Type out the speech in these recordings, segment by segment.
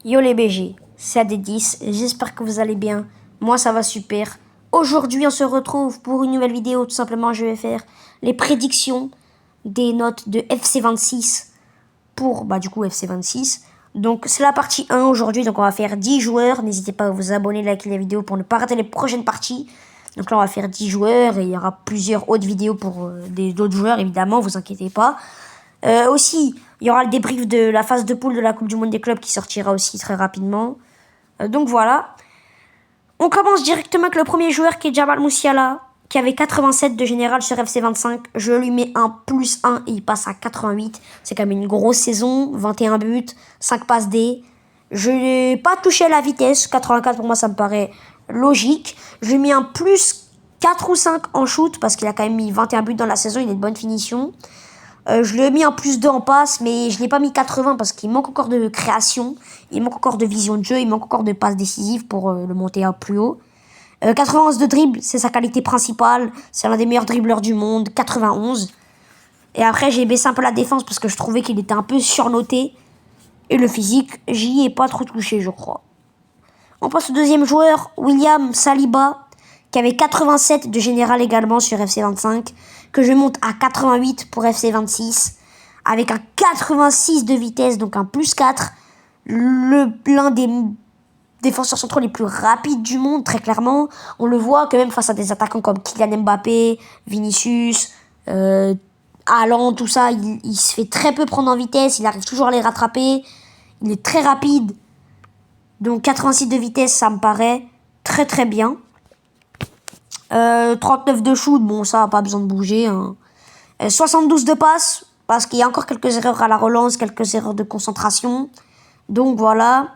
Yo les BG, c'est AD10, j'espère que vous allez bien, moi ça va super. Aujourd'hui on se retrouve pour une nouvelle vidéo, tout simplement je vais faire les prédictions des notes de FC26 pour du coup FC26. Donc c'est la partie 1 aujourd'hui, donc on va faire 10 joueurs, n'hésitez pas à vous abonner, liker la vidéo pour ne pas rater les prochaines parties. Donc là on va faire 10 joueurs et il y aura plusieurs autres vidéos pour d'autres joueurs évidemment, vous inquiétez pas. Aussi, il y aura le débrief de la phase de poule de la Coupe du Monde des clubs qui sortira aussi très rapidement. Donc voilà. On commence directement avec le premier joueur qui est Jamal Musiala, qui avait 87 de général sur FC25. Je lui mets un +1 et il passe à 88. C'est quand même une grosse saison. 21 buts, 5 passes D. Je n'ai pas touché à la vitesse. 84 pour moi ça me paraît logique. Je lui mets un +4 ou 5 en shoot parce qu'il a quand même mis 21 buts dans la saison. Il a une bonne finition. Je l'ai mis en +2 en passe, mais je ne l'ai pas mis 80 parce qu'il manque encore de création, il manque encore de vision de jeu, il manque encore de passes décisives pour le monter à plus haut. 91 de dribble, c'est sa qualité principale, c'est l'un des meilleurs dribbleurs du monde, 91. Et après, j'ai baissé un peu la défense parce que je trouvais qu'il était un peu surnoté. Et le physique, j'y ai pas trop touché, je crois. On passe au deuxième joueur, William Saliba, qui avait 87 de général également sur FC25, que je monte à 88 pour FC26, avec un 86 de vitesse, donc un +4, l'un des défenseurs centraux les plus rapides du monde, très clairement. On le voit quand même face à des attaquants comme Kylian Mbappé, Vinicius, Haaland, tout ça, il se fait très peu prendre en vitesse, il arrive toujours à les rattraper, il est très rapide. Donc 86 de vitesse, ça me paraît très très bien. 39 de shoot, bon ça, pas besoin de bouger. Hein. 72 de passe, parce qu'il y a encore quelques erreurs à la relance, quelques erreurs de concentration. Donc voilà.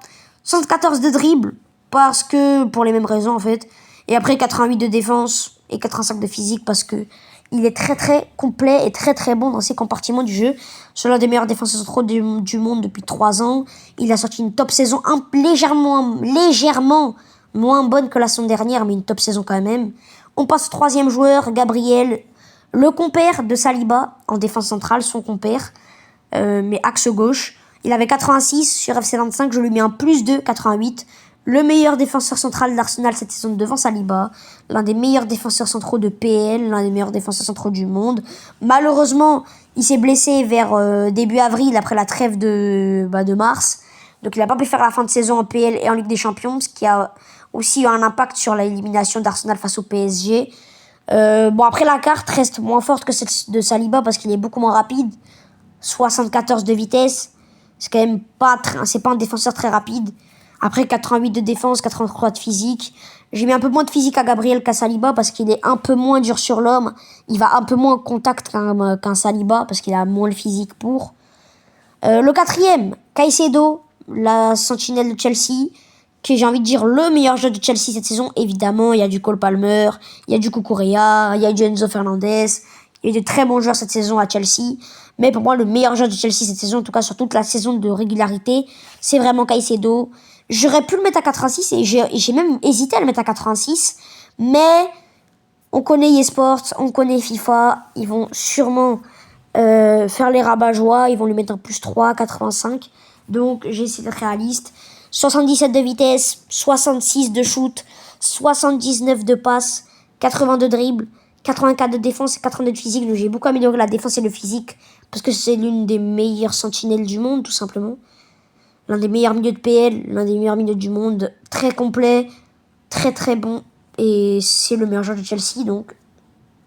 74 de dribble, parce que pour les mêmes raisons en fait. Et après 88 de défense et 85 de physique, parce que il est très très complet et très très bon dans ses compartiments du jeu. C'est l'un des meilleurs défenseurs centraux du monde depuis 3 ans. Il a sorti une top saison légèrement moins bonne que la saison dernière, mais une top saison quand même. On passe au troisième joueur, Gabriel, le compère de Saliba en défense centrale, son compère, mais axe gauche. Il avait 86 sur FC25, je lui mets un +2, 88. Le meilleur défenseur central d'Arsenal cette saison devant Saliba. L'un des meilleurs défenseurs centraux de PL, l'un des meilleurs défenseurs centraux du monde. Malheureusement, il s'est blessé vers début avril après la trêve de mars. Donc il n'a pas pu faire la fin de saison en PL et en Ligue des Champions, ce qui a aussi eu un impact sur l'élimination d'Arsenal face au PSG. Après la carte reste moins forte que celle de Saliba parce qu'il est beaucoup moins rapide. 74 de vitesse. C'est quand même c'est pas un défenseur très rapide. Après 88 de défense, 83 de physique. J'ai mis un peu moins de physique à Gabriel qu'à Saliba parce qu'il est un peu moins dur sur l'homme. Il va un peu moins en contact qu'un Saliba parce qu'il a moins le physique pour. Le quatrième, Caicedo, la sentinelle de Chelsea, qui j'ai envie de dire le meilleur joueur de Chelsea cette saison. Évidemment, il y a du Cole Palmer, il y a du Cucurella, il y a du Enzo Fernandez. Il y a de très bons joueurs cette saison à Chelsea. Mais pour moi, le meilleur joueur de Chelsea cette saison, en tout cas sur toute la saison de régularité, c'est vraiment Caicedo. J'aurais pu le mettre à 86 et j'ai même hésité à le mettre à 86. Mais on connaît eSports, on connaît FIFA. Ils vont sûrement faire les rabat-joie. Ils vont lui mettre un +3, 85. Donc j'ai essayé d'être réaliste. 77 de vitesse, 66 de shoot, 79 de passe, 80 de dribble, 84 de défense et 82 de physique. Donc j'ai beaucoup amélioré la défense et le physique parce que c'est l'une des meilleures sentinelles du monde, tout simplement. L'un des meilleurs milieux de PL, l'un des meilleurs milieux du monde, très complet, très très bon. Et c'est le meilleur joueur de Chelsea, donc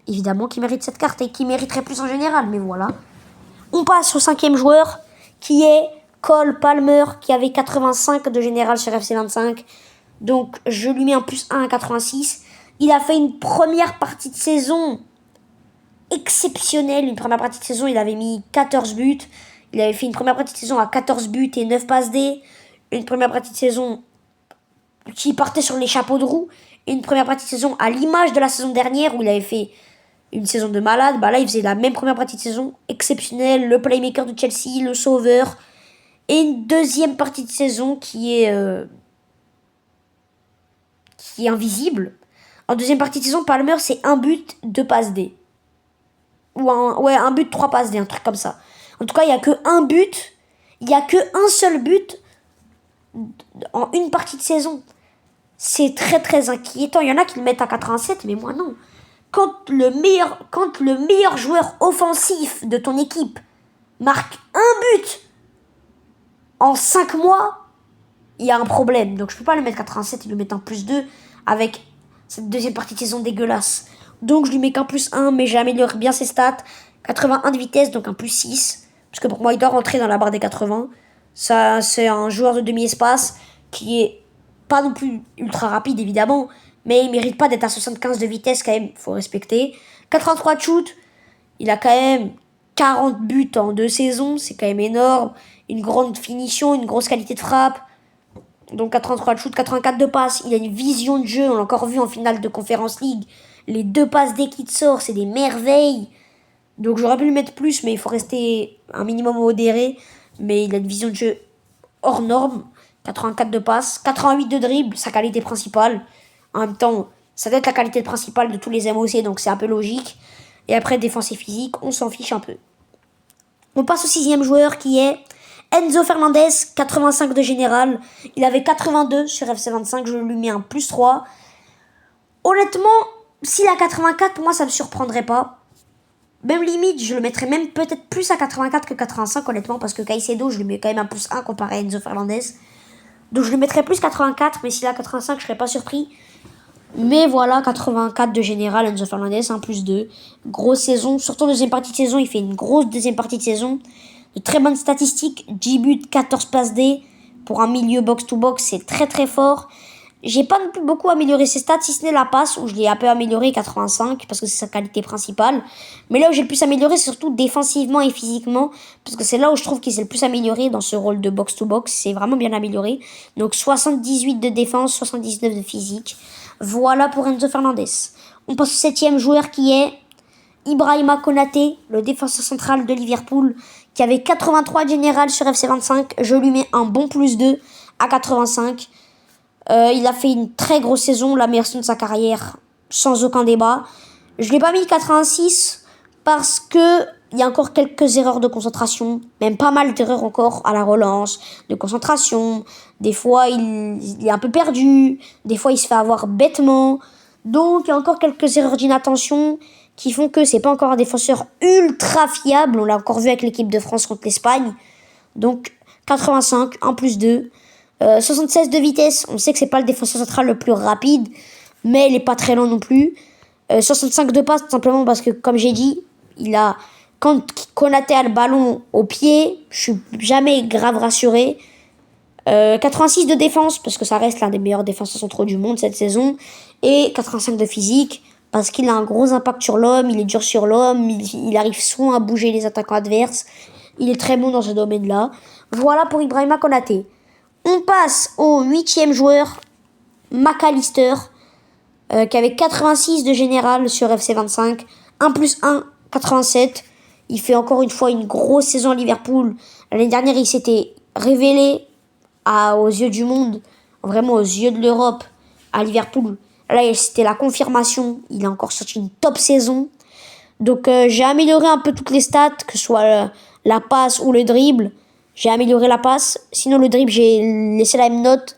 évidemment qui mérite cette carte et qui mériterait plus en général, mais voilà. On passe au cinquième joueur qui est Cole Palmer, qui avait 85 de général sur FC25. Donc je lui mets un +1 à 86. Il a fait une première partie de saison exceptionnelle. Une première partie de saison, il avait mis 14 buts. Il avait fait une première partie de saison à 14 buts et 9 passes D. Une première partie de saison qui partait sur les chapeaux de roue. Et une première partie de saison à l'image de la saison dernière où il avait fait une saison de malade. Là, il faisait la même première partie de saison exceptionnelle. Le playmaker de Chelsea, le sauveur. Et une deuxième partie de saison qui est invisible. En deuxième partie de saison, Palmer, c'est un but, 2 passes D. Ou un but, 3 passes D, un truc comme ça. En tout cas, il n'y a que un but. Il n'y a que un seul but en une partie de saison. C'est très très inquiétant. Il y en a qui le mettent à 87, mais moi non. Quand le meilleur joueur offensif de ton équipe marque un but en 5 mois, il y a un problème. Donc je peux pas le mettre 87 et le mettre en plus 2 avec cette deuxième partie de saison dégueulasse. Donc je lui mets qu'un plus 1, mais j'améliore bien ses stats. 81 de vitesse, donc un plus 6. Parce que pour moi, il doit rentrer dans la barre des 80. Ça, c'est un joueur de demi-espace qui est pas non plus ultra rapide, évidemment, mais il mérite pas d'être à 75 de vitesse quand même, faut respecter. 83 de shoot, il a quand même 40 buts en 2 saisons, c'est quand même énorme. Une grande finition, une grosse qualité de frappe. Donc 83 de shoot, 84 de passe, il a une vision de jeu, on l'a encore vu en finale de Conference League. Les 2 passes dès qu'il sort, c'est des merveilles. Donc j'aurais pu lui mettre plus, mais il faut rester un minimum modéré. Mais il a une vision de jeu hors norme. 84 de passe, 88 de dribble, sa qualité principale. En même temps, ça doit être la qualité principale de tous les MOC, donc c'est un peu logique. Et après, défense et physique, on s'en fiche un peu. On passe au 6e joueur qui est Enzo Fernandez, 85 de général. Il avait 82 sur FC25, je lui mets un plus 3. Honnêtement, s'il a 84, pour moi, ça ne me surprendrait pas. Même limite, je le mettrais même peut-être plus à 84 que 85, honnêtement, parce que Caicedo, je lui mets quand même un plus 1 comparé à Enzo Fernandez. Donc je le mettrais plus 84, mais s'il a 85, je serais pas surpris. Mais voilà, 84 de général, Enzo Fernandez, 1 plus 2. Grosse saison, surtout en deuxième partie de saison, il fait une grosse deuxième partie de saison. De très bonnes statistiques, 10 buts, 14 passes D. Pour un milieu box-to-box, c'est très très fort. J'ai pas non plus beaucoup amélioré ses stats, si ce n'est la passe, où je l'ai un peu amélioré, 85, parce que c'est sa qualité principale. Mais là où j'ai le plus amélioré, c'est surtout défensivement et physiquement, parce que c'est là où je trouve qu'il s'est le plus amélioré dans ce rôle de box-to-box. C'est vraiment bien amélioré. Donc 78 de défense, 79 de physique. Voilà pour Enzo Fernandez. On passe au 7e joueur qui est Ibrahima Konaté, le défenseur central de Liverpool, qui avait 83 de général sur FC25. Je lui mets un bon plus 2 à 85. Il a fait une très grosse saison, la meilleure saison de sa carrière, sans aucun débat. Je l'ai pas mis 86 parce que il y a encore quelques erreurs de concentration, même pas mal d'erreurs encore à la relance, de concentration. Des fois, il est un peu perdu, des fois, il se fait avoir bêtement. Donc, il y a encore quelques erreurs d'inattention qui font que c'est pas encore un défenseur ultra fiable. On l'a encore vu avec l'équipe de France contre l'Espagne. Donc, 85, 1 plus 2. 76 de vitesse, on sait que c'est pas le défenseur central le plus rapide, mais il est pas très lent non plus. 65 de passe, tout simplement parce que, comme j'ai dit, quand Konaté a le ballon au pied, je suis jamais grave rassuré. 86 de défense, parce que ça reste l'un des meilleurs défenseurs centraux du monde cette saison. Et 85 de physique, parce qu'il a un gros impact sur l'homme, il est dur sur l'homme, il arrive souvent à bouger les attaquants adverses. Il est très bon dans ce domaine-là. Voilà pour Ibrahima Konaté. On passe au 8e joueur, McAllister, qui avait 86 de général sur FC25, 1 plus 1, 87. Il fait encore une fois une grosse saison à Liverpool. L'année dernière, il s'était révélé aux yeux du monde, vraiment aux yeux de l'Europe, à Liverpool. Là, c'était la confirmation. Il a encore sorti une top saison. Donc, j'ai amélioré un peu toutes les stats, que ce soit la passe ou le dribble. J'ai amélioré la passe. Sinon, le dribble, j'ai laissé la même note.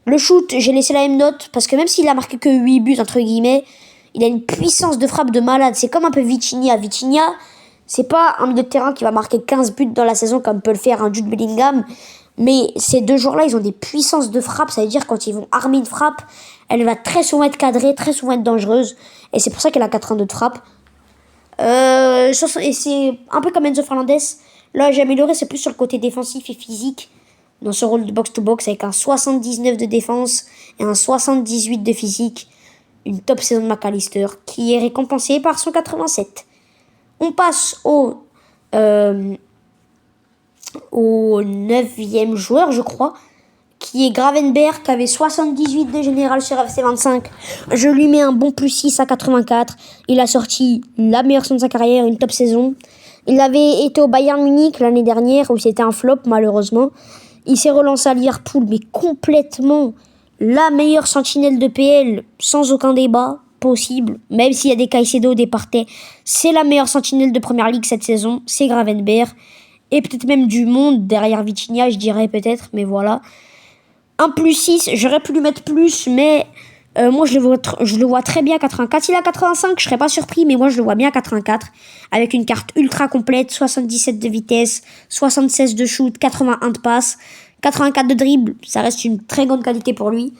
Le shoot, j'ai laissé la même note. Parce que même s'il a marqué que 8 buts, entre guillemets, il a une puissance de frappe de malade. C'est comme un peu Vitinha. Vitinha, c'est pas un milieu de terrain qui va marquer 15 buts dans la saison comme peut le faire un Jude Bellingham. Mais ces deux joueurs-là, ils ont des puissances de frappe. Ça veut dire quand ils vont armer une frappe, elle va très souvent être cadrée, très souvent être dangereuse. Et c'est pour ça qu'elle a 82 de frappe. Et c'est un peu comme Enzo Fernandez. Là, j'ai amélioré, c'est plus sur le côté défensif et physique. Dans ce rôle de box-to-box avec un 79 de défense et un 78 de physique. Une top saison de McAllister qui est récompensée par son 87. On passe au 9e joueur, je crois, qui est Gravenberch, qui avait 78 de général sur FC25. Je lui mets un bon plus 6 à 84. Il a sorti la meilleure saison de sa carrière, une top saison. Il avait été au Bayern Munich l'année dernière, où c'était un flop, malheureusement. Il s'est relancé à Liverpool, mais complètement la meilleure sentinelle de PL, sans aucun débat possible. Même s'il y a des Caicedo, des Partey, c'est la meilleure sentinelle de Première Ligue cette saison, c'est Gravenberch. Et peut-être même du monde, derrière Vitinha, je dirais peut-être, mais voilà. 1+6, j'aurais pu lui mettre plus, mais moi je le vois très bien à 84. S'il a 85, je serais pas surpris, mais moi je le vois bien à 84. Avec une carte ultra complète, 77 de vitesse, 76 de shoot, 81 de passe, 84 de dribble, ça reste une très grande qualité pour lui.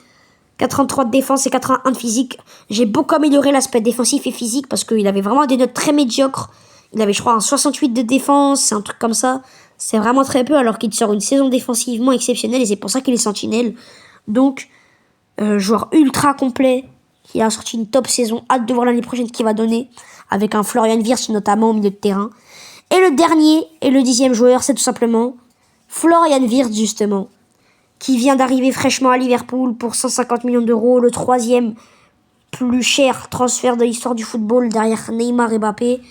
83 de défense et 81 de physique. J'ai beaucoup amélioré l'aspect défensif et physique parce qu'il avait vraiment des notes très médiocres. Il avait, je crois, un 68 de défense, un truc comme ça. C'est vraiment très peu alors qu'il sort une saison défensivement exceptionnelle et c'est pour ça qu'il est sentinelle. Donc, joueur ultra complet qui a sorti une top saison. Hâte de voir l'année prochaine ce qu'il va donner avec un Florian Wirtz notamment au milieu de terrain. Et le dernier et le 10e joueur, c'est tout simplement Florian Wirtz justement, qui vient d'arriver fraîchement à Liverpool pour 150 millions d'euros, le 3e plus cher transfert de l'histoire du football derrière Neymar et Mbappé.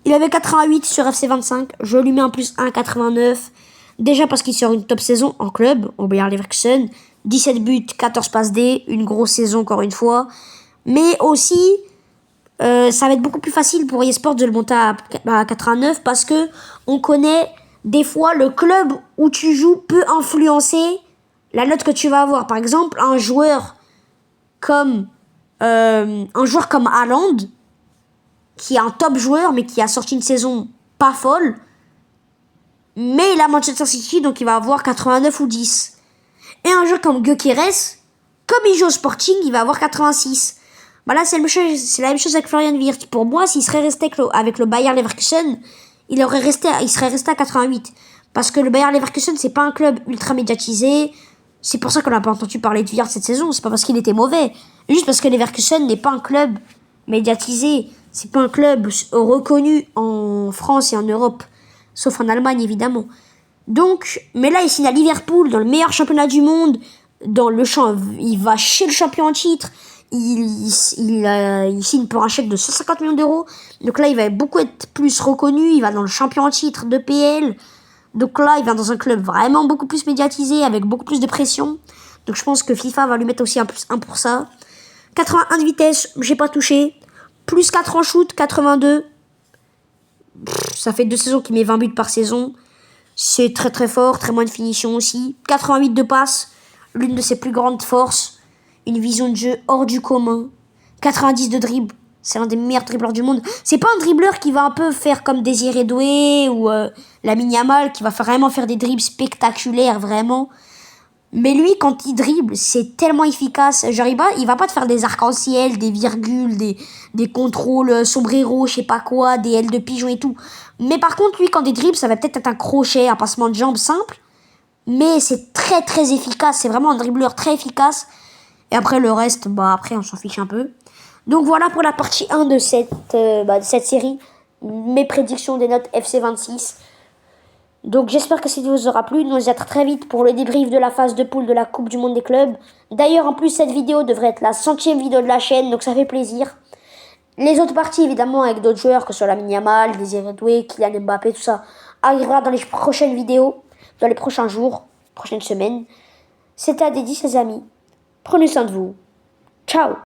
Il avait 88 sur FC25, je lui mets un plus 1,89. Déjà parce qu'il sort une top saison en club, au Bayer Leverkusen. 17 buts, 14 passes D, une grosse saison encore une fois. Mais aussi, ça va être beaucoup plus facile pour eSports de le monter à 89 parce que on connaît des fois le club où tu joues peut influencer la note que tu vas avoir. Par exemple, un joueur comme Haaland, qui est un top joueur mais qui a sorti une saison pas folle, mais il a Manchester City donc il va avoir 89 ou 10. Et un joueur comme Gyökeres, comme il joue au Sporting, il va avoir 86. Là, c'est la même chose avec Florian Wirtz. Pour moi, s'il serait resté avec le Bayer Leverkusen, il serait resté à 88. Parce que le Bayer Leverkusen, c'est pas un club ultra médiatisé. C'est pour ça qu'on n'a pas entendu parler de Wirtz cette saison. C'est pas parce qu'il était mauvais. Juste parce que Leverkusen n'est pas un club médiatisé. C'est pas un club reconnu en France et en Europe. Sauf en Allemagne, évidemment. Donc, mais là, il signe à Liverpool, dans le meilleur championnat du monde. Il va chez le champion en titre. Il signe pour un chèque de 150 millions d'euros. Donc là, il va beaucoup être plus reconnu. Il va dans le champion en titre de PL. Donc là, il va dans un club vraiment beaucoup plus médiatisé, avec beaucoup plus de pression. Donc je pense que FIFA va lui mettre aussi un plus 1 pour ça. 81 de vitesse, j'ai pas touché. Plus 4 en shoot, 82. Ça fait 2 saisons qu'il met 20 buts par saison. C'est très très fort, très moins de finition aussi. 88 de passe, l'une de ses plus grandes forces. Une vision de jeu hors du commun. 90 de dribble, c'est l'un des meilleurs dribbleurs du monde. C'est pas un dribbleur qui va un peu faire comme Désiré Doué ou Lamine Yamal, qui va vraiment faire des dribbles spectaculaires, vraiment. Mais lui, quand il dribble, c'est tellement efficace. Genre, il va pas te faire des arcs-en-ciel, des virgules, des contrôles sombrero, je sais pas quoi, des ailes de pigeon et tout. Mais par contre, lui, quand il dribble, ça va peut-être être un crochet, un passement de jambes simple. Mais c'est très très efficace. C'est vraiment un dribbleur très efficace. Et après, le reste, après, on s'en fiche un peu. Donc voilà pour la partie 1 de cette série. Mes prédictions des notes FC26. Donc j'espère que cette vidéo vous aura plu. Nous allons être très vite pour le débrief de la phase de poule de la Coupe du Monde des clubs. D'ailleurs, en plus, cette vidéo devrait être la 100e vidéo de la chaîne, donc ça fait plaisir. Les autres parties, évidemment, avec d'autres joueurs, que ce soit Lamine Yamal, Désiré Doué, Kylian Mbappé, tout ça, arrivera dans les prochaines vidéos, dans les prochains jours, prochaines semaines. C'était Adedi, les amis. Prenez soin de vous. Ciao!